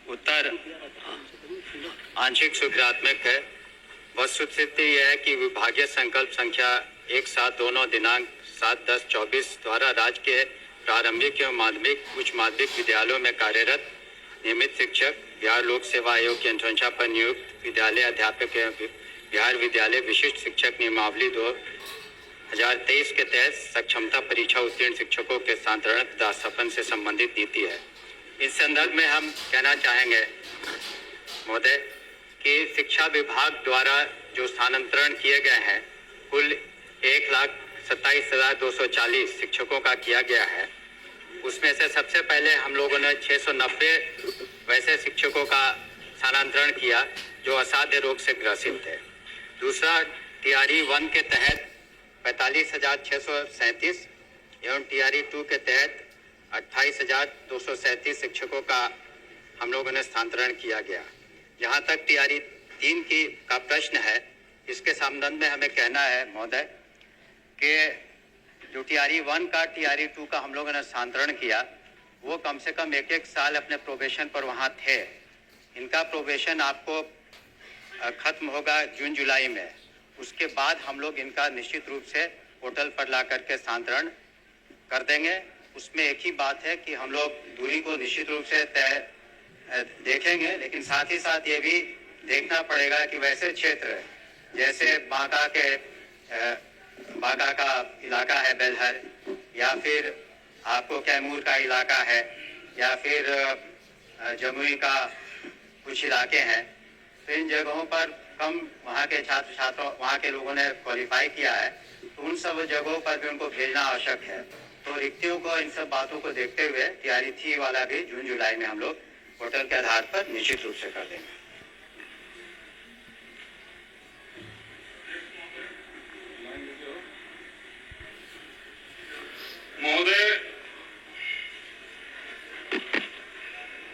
उत्तर आंशिक स्वीकारात्मक है। वस्तुस्थिति यह है कि विभागीय संकल्प संख्या 1/7/2 दिनांक 7/10/24 द्वारा राज्य के प्रारंभिक एवं माध्यमिक उच्च माध्यमिक विद्यालयों में कार्यरत नियमित शिक्षक, बिहार लोक सेवा आयोग की अनुशंसा पर नियुक्त विद्यालय अध्यापक एवं बिहार विद्यालय विशिष्ट शिक्षक नियमावली 2023 के तहत सक्षमता परीक्षा उत्तीर्ण शिक्षकों के स्थानांतरण तथा सपन से संबंधित नीति है। इस संदर्भ में हम कहना चाहेंगे महोदय कि शिक्षा विभाग द्वारा जो स्थानांतरण किए गए हैं कुल 1,27,240 शिक्षकों का किया गया है। उसमें से सबसे पहले हम लोगों ने 690 वैसे शिक्षकों का स्थानांतरण किया जो असाध्य रोग से ग्रसित थे। दूसरा टीआरई 1 के तहत 45,637 एवं टीआरई 2 के तहत 28,237 शिक्षकों का हम लोगों ने स्थानांतरण किया गया। जहां तक टीआरई 3 का प्रश्न है, इसके संबंध में हमें कहना है महोदय कि जो टीआरई 1 का टीआरई 2 का हम लोगों ने स्थानांतरण किया वो कम से कम एक साल अपने प्रोबेशन पर वहां थे। इनका प्रोबेशन आपको खत्म होगा जून जुलाई में। उसके बाद हम लोग इनका निश्चित रूप से पोर्टल पर ला करके स्थानांतरण कर देंगे। उसमें एक ही बात है कि हम लोग दूरी को निश्चित रूप से देखेंगे, लेकिन साथ ही साथ ये भी देखना पड़ेगा कि वैसे क्षेत्र जैसे बांका का इलाका है बेलहर, या फिर आपको कैमूर का इलाका है, या फिर जमुई का कुछ इलाके हैं, तो इन जगहों पर कम वहाँ के छात्रों वहाँ के लोगों ने क्वालिफाई किया है, तो उन सब जगहों पर भी उनको भेजना आवश्यक है। तो रिक्तियों को इन सब बातों को देखते हुए टीआरई 3 वाला भी जून जुलाई में हम लोग पोर्टल के आधार पर निश्चित रूप से कर देंगे। महोदय,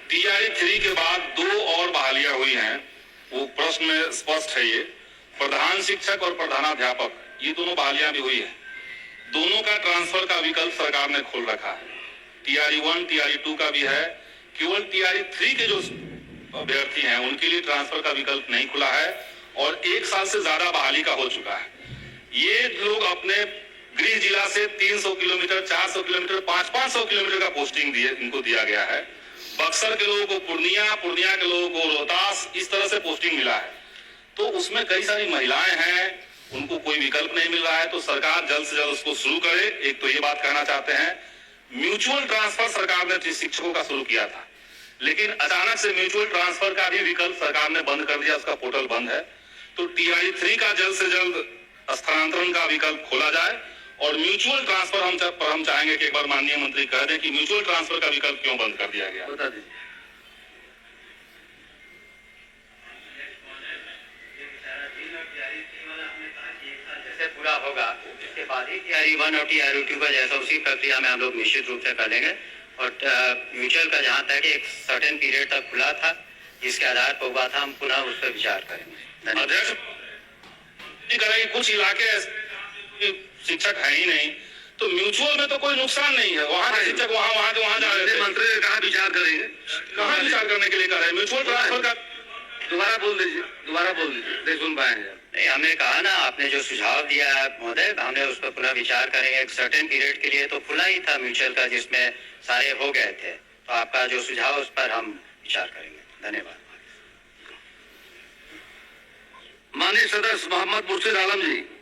टीआरई 3 के बाद 2 और बहालियां हुई हैं, वो प्रश्न में स्पष्ट है। ये प्रधान शिक्षक और प्रधानाध्यापक, ये दोनों बहालियां भी हुई है। दोनों का ट्रांसफर का विकल्प सरकार ने खोल रखा है। टीआरई 1 टीआरई 2 का भी है। केवल टीआरई 3 के जो अभ्यर्थी हैं उनके लिए ट्रांसफर का विकल्प नहीं खुला है और 1 साल से ज्यादा बहाली का हो चुका है। ये लोग अपने गृह जिला से 300 किलोमीटर, 400 किलोमीटर, 500 किलोमीटर का पोस्टिंग इनको दिया गया है। बक्सर के लोगों को पूर्णिया के लोगों को रोहतास, इस तरह से पोस्टिंग मिला है। तो उसमें कई सारी महिलाएं हैं, उनको कोई विकल्प नहीं मिल रहा है। तो सरकार जल्द से जल्द उसको शुरू करे। एक तो ये बात कहना चाहते हैं। म्यूचुअल ट्रांसफर सरकार ने शिक्षकों का शुरू किया था, लेकिन अचानक से म्यूचुअल ट्रांसफर का भी विकल्प सरकार ने बंद कर दिया, उसका पोर्टल बंद है। तो टीआरई 3 का जल्द से जल्द स्थानांतरण का विकल्प खोला जाए और म्यूचुअल ट्रांसफर हम चाहेंगे कि एक बार माननीय मंत्री कह दें कि म्यूचुअल ट्रांसफर का विकल्प क्यों बंद कर दिया गया। बता दीजिए। पूरा होगा इसके बाद ही टीआरई 1 और टीआरई 2 का जैसा उसी प्रक्रिया में हम लोग निश्चित रूप से कर लेंगे। और म्यूचुअल का जहाँ तक एक सर्टेन पीरियड तक खुला था, जिसके आधार पर हुआ था, हम पुनः उस पर विचार करेंगे। अध्यक्ष, कुछ इलाके शिक्षक है ही नहीं, तो म्यूचुअल में तो कोई नुकसान नहीं है। वहाँ के शिक्षक वहाँ जा रहे थे। मंत्री कहाँ विचार करेंगे, कहाँ विचार करने के लिए कर रहे हैं? म्यूचुअल ट्रांसफर का दोबारा बोल दीजिए, नहीं सुन पाए हैं। नहीं, हमने कहा ना, आपने जो सुझाव दिया है महोदय, हमने उस पर पुनः विचार करेंगे। एक सर्टेन पीरियड के लिए तो खुला ही था म्यूचुअल का, जिसमें सारे हो गए थे। तो आपका जो सुझाव उस पर हम विचार करेंगे। धन्यवाद। माननीय सदस्य मोहम्मद मुर्शिद आलम जी।